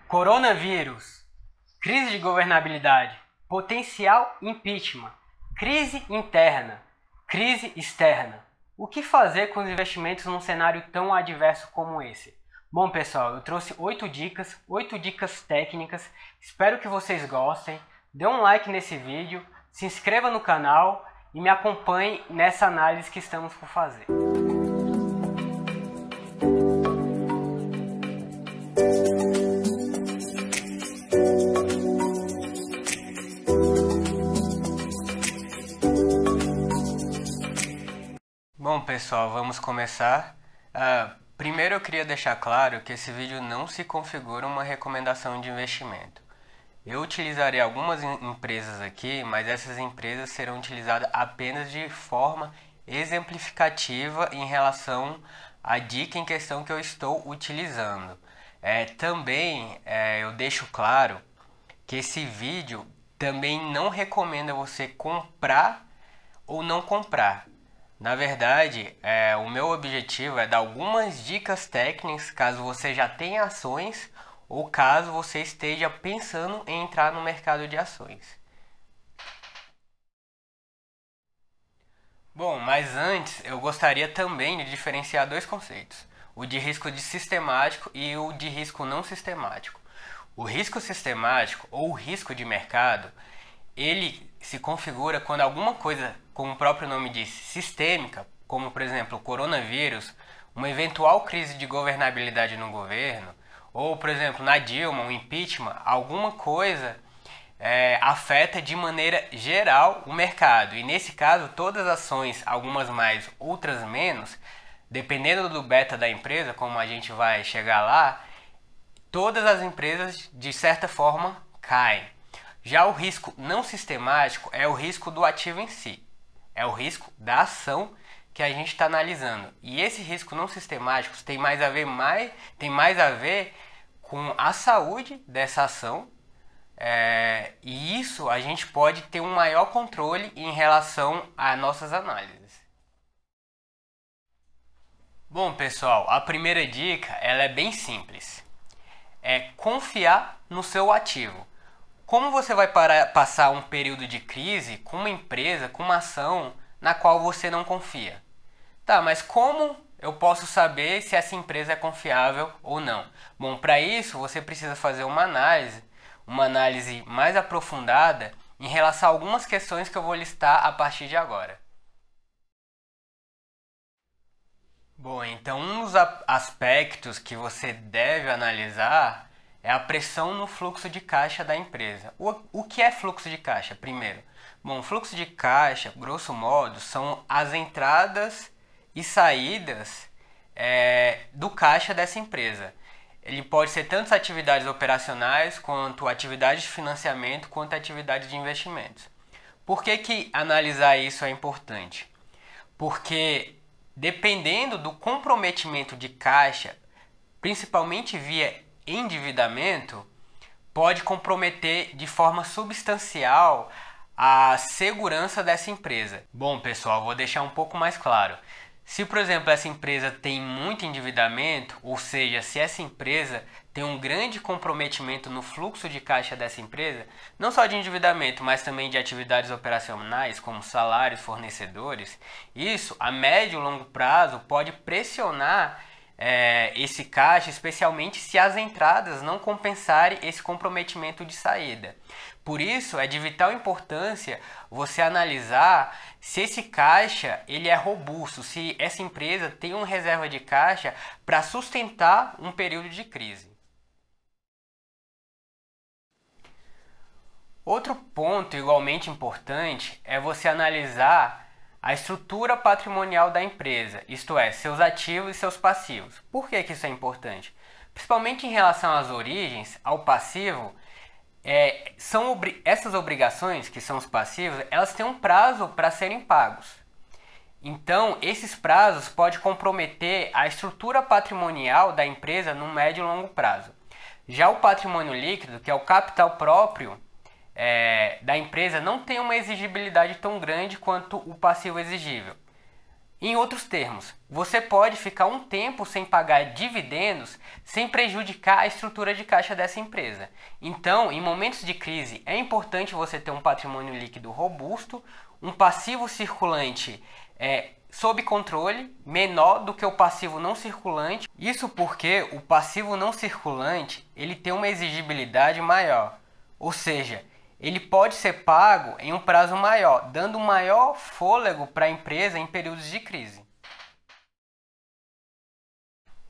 Coronavírus, crise de governabilidade, potencial impeachment, crise interna, crise externa. O que fazer com os investimentos num cenário tão adverso como esse? Bom, pessoal, eu trouxe 8 dicas técnicas. Espero que vocês gostem. Dê um like nesse vídeo, se inscreva no canal e me acompanhe nessa análise que estamos por fazer. Bom, pessoal, vamos começar. Primeiro eu queria deixar claro que esse vídeo não se configura uma recomendação de investimento. Eu utilizarei algumas empresas aqui, mas essas empresas serão utilizadas apenas de forma exemplificativa em relação à dica em questão que eu estou utilizando. Também eu deixo claro que esse vídeo também não recomenda você comprar ou não comprar. Na verdade, o meu objetivo é dar algumas dicas técnicas caso você já tenha ações ou caso você esteja pensando em entrar no mercado de ações. Bom, mas antes eu gostaria também de diferenciar dois conceitos: o de risco sistemático e o de risco não sistemático. O risco sistemático ou risco de mercado, ele se configura quando alguma coisa, como o próprio nome diz, sistêmica, como por exemplo o coronavírus, uma eventual crise de governabilidade no governo, ou por exemplo na Dilma, um impeachment, alguma coisa afeta de maneira geral o mercado. E nesse caso todas as ações, algumas mais, outras menos, dependendo do beta da empresa, como a gente vai chegar lá, todas as empresas de certa forma caem. Já o risco não sistemático é o risco do ativo em si, é o risco da ação que a gente está analisando. E esse risco não sistemático tem mais a ver com a saúde dessa ação, e isso a gente pode ter um maior controle em relação às nossas análises. Bom, pessoal, a primeira dica ela é bem simples, é confiar no seu ativo. Como você vai passar um período de crise com uma empresa, com uma ação na qual você não confia? Tá, mas como eu posso saber se essa empresa é confiável ou não? Bom, para isso você precisa fazer uma análise mais aprofundada em relação a algumas questões que eu vou listar a partir de agora. Bom, então um dos aspectos que você deve analisar é a pressão no fluxo de caixa da empresa. O que é fluxo de caixa? Primeiro, bom, fluxo de caixa, grosso modo, são as entradas e saídas do caixa dessa empresa. Ele pode ser tanto atividades operacionais, quanto atividades de financiamento, quanto atividades de investimentos. Por que analisar isso é importante? Porque dependendo do comprometimento de caixa, principalmente via endividamento, pode comprometer de forma substancial a segurança dessa empresa. Bom, pessoal, vou deixar um pouco mais claro. Se, por exemplo, essa empresa tem muito endividamento, ou seja, se essa empresa tem um grande comprometimento no fluxo de caixa dessa empresa, não só de endividamento, mas também de atividades operacionais, como salários, fornecedores, isso a médio e longo prazo pode pressionar esse caixa, especialmente se as entradas não compensarem esse comprometimento de saída. Por isso é de vital importância você analisar se esse caixa ele é robusto, se essa empresa tem uma reserva de caixa para sustentar um período de crise. Outro ponto igualmente importante é você analisar a estrutura patrimonial da empresa, isto é, seus ativos e seus passivos. Por que isso é importante? Principalmente em relação às origens, ao passivo, essas obrigações, que são os passivos, elas têm um prazo para serem pagos. Então, esses prazos podem comprometer a estrutura patrimonial da empresa no médio e longo prazo. Já o patrimônio líquido, que é o capital próprio da empresa, não tem uma exigibilidade tão grande quanto o passivo exigível. Em outros termos, você pode ficar um tempo sem pagar dividendos sem prejudicar a estrutura de caixa dessa empresa. Então, em momentos de crise, é importante você ter um patrimônio líquido robusto, um passivo circulante sob controle, menor do que o passivo não circulante. Isso porque o passivo não circulante ele tem uma exigibilidade maior, ou seja, ele pode ser pago em um prazo maior, dando maior fôlego para a empresa em períodos de crise.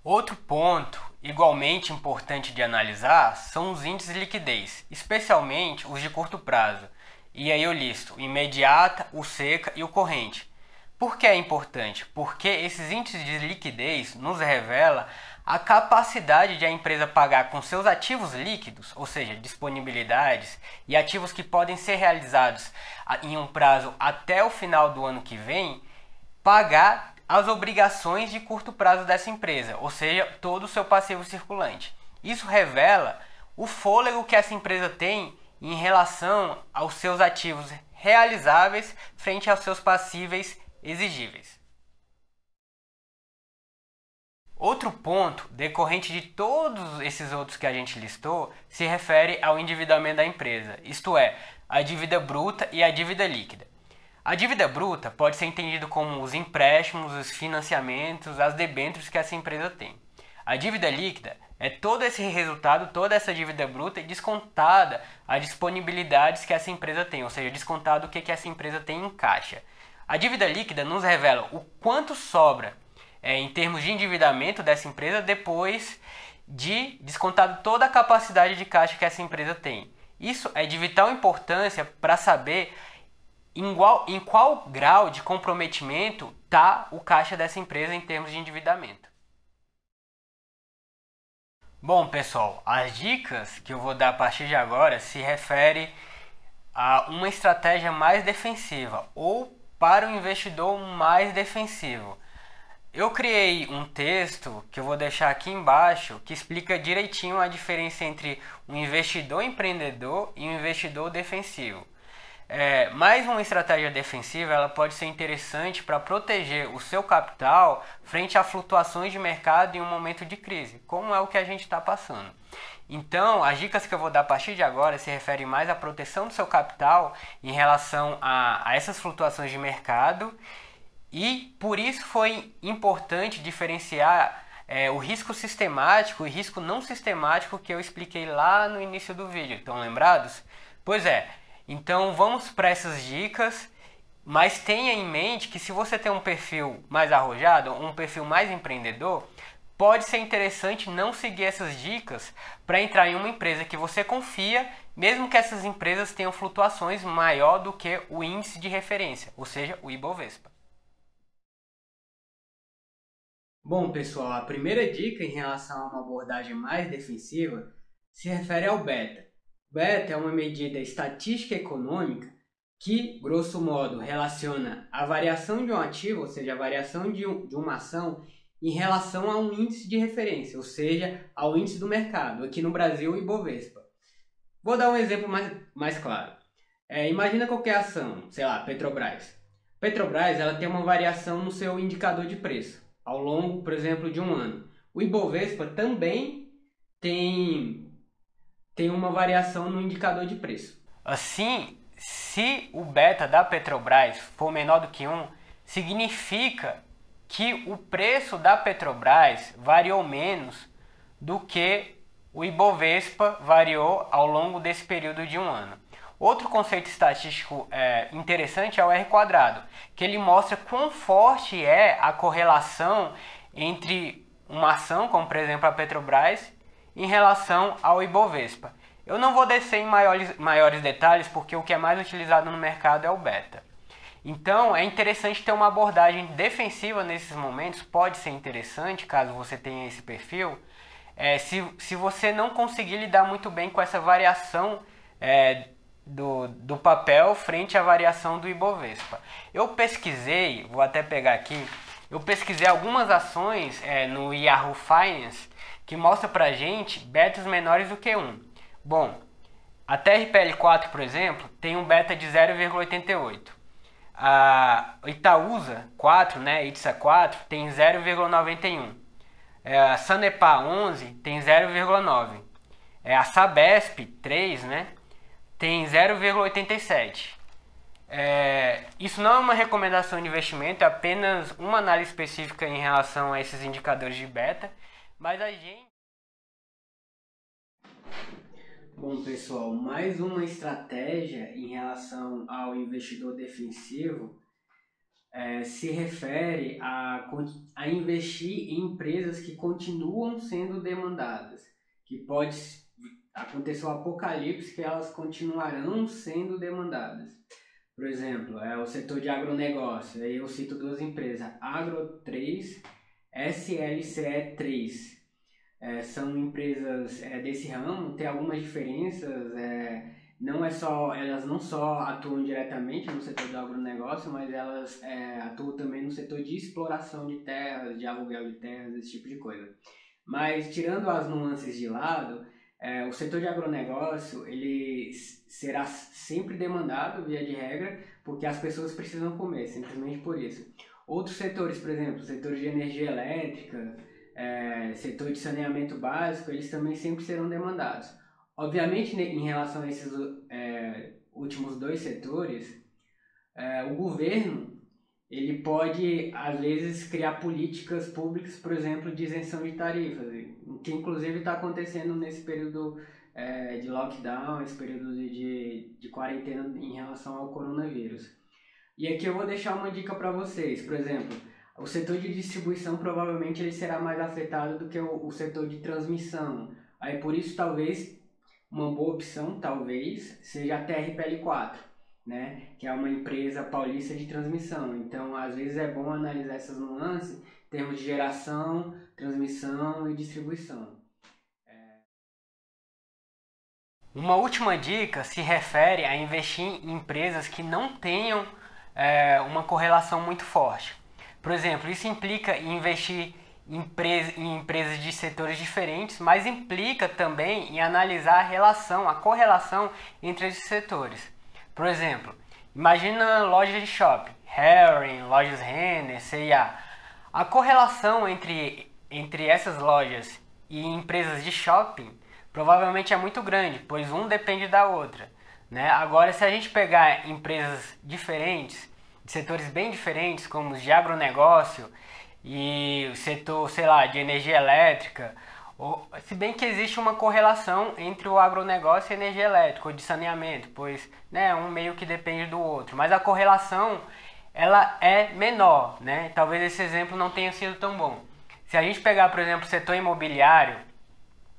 Outro ponto igualmente importante de analisar são os índices de liquidez, especialmente os de curto prazo. E aí eu listo o imediata, o seca e o corrente. Por que é importante? Porque esses índices de liquidez nos revela a capacidade de a empresa pagar com seus ativos líquidos, ou seja, disponibilidades e ativos que podem ser realizados em um prazo até o final do ano que vem, pagar as obrigações de curto prazo dessa empresa, ou seja, todo o seu passivo circulante. Isso revela o fôlego que essa empresa tem em relação aos seus ativos realizáveis frente aos seus passíveis exigíveis. Outro ponto, decorrente de todos esses outros que a gente listou, se refere ao endividamento da empresa, isto é, a dívida bruta e a dívida líquida. A dívida bruta pode ser entendida como os empréstimos, os financiamentos, as debêntures que essa empresa tem. A dívida líquida é todo esse resultado, toda essa dívida bruta descontada as disponibilidades que essa empresa tem, ou seja, descontado o que essa empresa tem em caixa. A dívida líquida nos revela o quanto sobra em termos de endividamento dessa empresa depois de descontado toda a capacidade de caixa que essa empresa tem. Isso é de vital importância para saber em qual grau de comprometimento está o caixa dessa empresa em termos de endividamento. Bom, pessoal, as dicas que eu vou dar a partir de agora se referem a uma estratégia mais defensiva ou para o investidor mais defensivo. Eu criei um texto que eu vou deixar aqui embaixo que explica direitinho a diferença entre um investidor empreendedor e um investidor defensivo. Mais uma estratégia defensiva ela pode ser interessante para proteger o seu capital frente a flutuações de mercado em um momento de crise, como é o que a gente está passando. Então, as dicas que eu vou dar a partir de agora se referem mais à proteção do seu capital em relação a essas flutuações de mercado. E por isso foi importante diferenciar o risco sistemático e risco não sistemático que eu expliquei lá no início do vídeo. Estão lembrados? Pois é, então vamos para essas dicas, mas tenha em mente que se você tem um perfil mais arrojado, um perfil mais empreendedor, pode ser interessante não seguir essas dicas para entrar em uma empresa que você confia, mesmo que essas empresas tenham flutuações maior do que o índice de referência, ou seja, o Ibovespa. Bom, pessoal, a primeira dica em relação a uma abordagem mais defensiva se refere ao beta. Beta é uma medida estatística econômica que, grosso modo, relaciona a variação de um ativo, ou seja, a variação de uma ação, em relação a um índice de referência, ou seja, ao índice do mercado, aqui no Brasil, o Ibovespa. Vou dar um exemplo mais claro. Imagina qualquer ação, sei lá, Petrobras. Petrobras ela tem uma variação no seu indicador de preço ao longo, por exemplo, de um ano. O Ibovespa também tem uma variação no indicador de preço. Assim, se o beta da Petrobras for menor do que 1, significa que o preço da Petrobras variou menos do que o Ibovespa variou ao longo desse período de um ano. Outro conceito estatístico interessante é o R², que ele mostra quão forte é a correlação entre uma ação, como por exemplo a Petrobras, em relação ao Ibovespa. Eu não vou descer em maiores detalhes, porque o que é mais utilizado no mercado é o beta. Então é interessante ter uma abordagem defensiva nesses momentos, pode ser interessante caso você tenha esse perfil, se você não conseguir lidar muito bem com essa variação do papel frente à variação do Ibovespa. Eu pesquisei, vou até pegar aqui, eu pesquisei algumas ações no Yahoo Finance que mostra pra gente betas menores do que 1. Bom, a TRPL4, por exemplo, tem um beta de 0,88. A Itaúsa 4, né, ITSA 4, tem 0,91. A Sanepar 11 tem 0,9. A Sabesp 3, né, tem 0,87. Isso não é uma recomendação de investimento, é apenas uma análise específica em relação a esses indicadores de beta, mas a gente... Bom, pessoal, mais uma estratégia em relação ao investidor defensivo se refere a investir em empresas que continuam sendo demandadas, que pode acontecer o apocalipse que elas continuarão sendo demandadas. Por exemplo, o setor de agronegócio, aí eu cito duas empresas, Agro 3, SLCE 3. São empresas desse ramo, tem algumas diferenças, elas não só atuam diretamente no setor do agronegócio, mas elas atuam também no setor de exploração de terras, de aluguel de terras, esse tipo de coisa. Mas tirando as nuances de lado, o setor de agronegócio ele será sempre demandado, via de regra, porque as pessoas precisam comer, simplesmente por isso. Outros setores, por exemplo, setor de energia elétrica, setor de saneamento básico, eles também sempre serão demandados. Obviamente, em relação a esses últimos dois setores, o governo ele pode, às vezes, criar políticas públicas, por exemplo, de isenção de tarifas, que inclusive está acontecendo nesse período de lockdown, esse período de quarentena em relação ao coronavírus. E aqui eu vou deixar uma dica para vocês, por exemplo, o setor de distribuição provavelmente ele será mais afetado do que o setor de transmissão. Aí por isso talvez uma boa opção talvez seja a TRPL4, né, que é uma empresa paulista de transmissão. Então, às vezes é bom analisar essas nuances em termos de geração, transmissão e distribuição. Uma última dica se refere a investir em empresas que não tenham uma correlação muito forte. Por exemplo, isso implica em investir em empresas de setores diferentes, mas implica também em analisar a correlação entre esses setores. Por exemplo, imagina lojas de shopping, Hering, lojas Renner, C&A. A correlação entre essas lojas e empresas de shopping provavelmente é muito grande, pois um depende da outra, né? Agora, se a gente pegar empresas diferentes, de setores bem diferentes, como os de agronegócio e o setor, sei lá, de energia elétrica, se bem que existe uma correlação entre o agronegócio e a energia elétrica, ou de saneamento, pois né, um meio que depende do outro, mas a correlação ela é menor, né? Talvez esse exemplo não tenha sido tão bom. Se a gente pegar, por exemplo, o setor imobiliário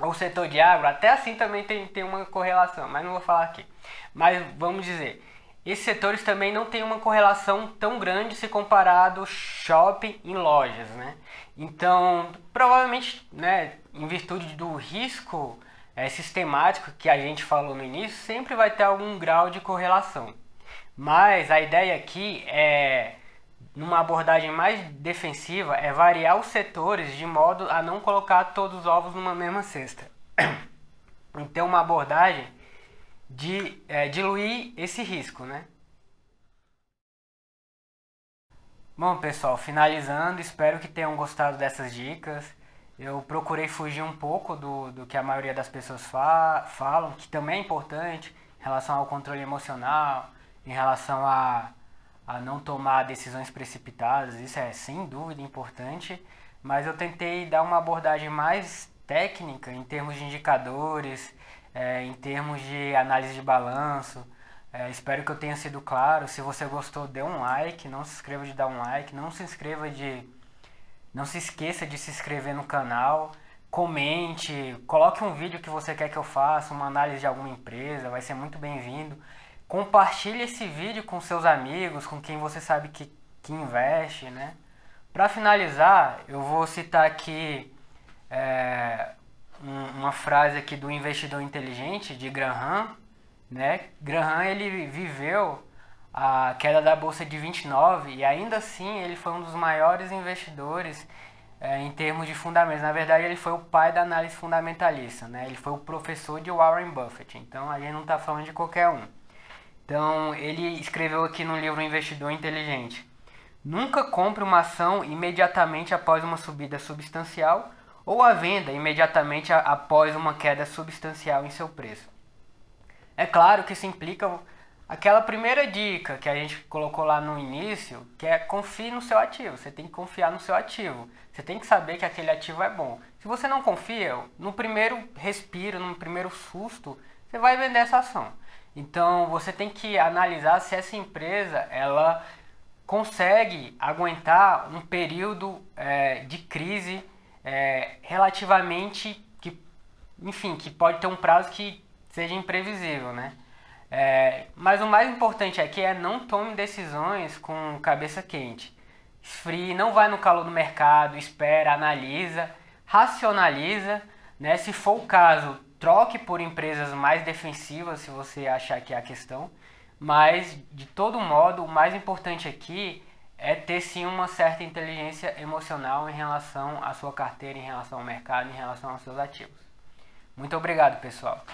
ou o setor de agro, até assim também tem uma correlação, mas não vou falar aqui. Mas vamos dizer, esses setores também não têm uma correlação tão grande se comparado shopping em lojas, né? Então, provavelmente, né, em virtude do risco sistemático que a gente falou no início, sempre vai ter algum grau de correlação. Mas a ideia aqui numa abordagem mais defensiva, é variar os setores de modo a não colocar todos os ovos numa mesma cesta. Então, uma abordagem de diluir esse risco, né? Bom, pessoal, finalizando, espero que tenham gostado dessas dicas. Eu procurei fugir um pouco do que a maioria das pessoas falam, que também é importante, em relação ao controle emocional, em relação a não tomar decisões precipitadas, isso é sem dúvida importante, mas eu tentei dar uma abordagem mais técnica em termos de indicadores, em termos de análise de balanço. Espero que eu tenha sido claro. Se você gostou, dê um like, não se esqueça de dar um like, não se esqueça de se inscrever no canal, comente, coloque um vídeo que você quer que eu faça, uma análise de alguma empresa, vai ser muito bem-vindo. Compartilhe esse vídeo com seus amigos, com quem você sabe que investe, né? Para finalizar, eu vou citar aqui uma frase aqui do Investidor Inteligente, de Graham, né? Graham, ele viveu a queda da Bolsa de 29 e ainda assim ele foi um dos maiores investidores em termos de fundamentos. Na verdade, ele foi o pai da análise fundamentalista, né? Ele foi o professor de Warren Buffett, então a gente não está falando de qualquer um. Então, ele escreveu aqui no livro Investidor Inteligente: nunca compre uma ação imediatamente após uma subida substancial ou a venda imediatamente após uma queda substancial em seu preço. É claro que isso implica aquela primeira dica que a gente colocou lá no início, que é confie no seu ativo. Você tem que confiar no seu ativo. Você tem que saber que aquele ativo é bom. Se você não confia, no primeiro respiro, no primeiro susto, você vai vender essa ação. Então você tem que analisar se essa empresa ela consegue aguentar um período de crise relativamente que pode ter um prazo que seja imprevisível, né? Mas o mais importante aqui é não tome decisões com cabeça quente. Esfrie, não vai no calor do mercado, espera, analisa, racionaliza, né? Se for o caso, troque por empresas mais defensivas se você achar que é a questão. Mas, de todo modo, o mais importante aqui é ter sim uma certa inteligência emocional em relação à sua carteira, em relação ao mercado, em relação aos seus ativos. Muito obrigado, pessoal.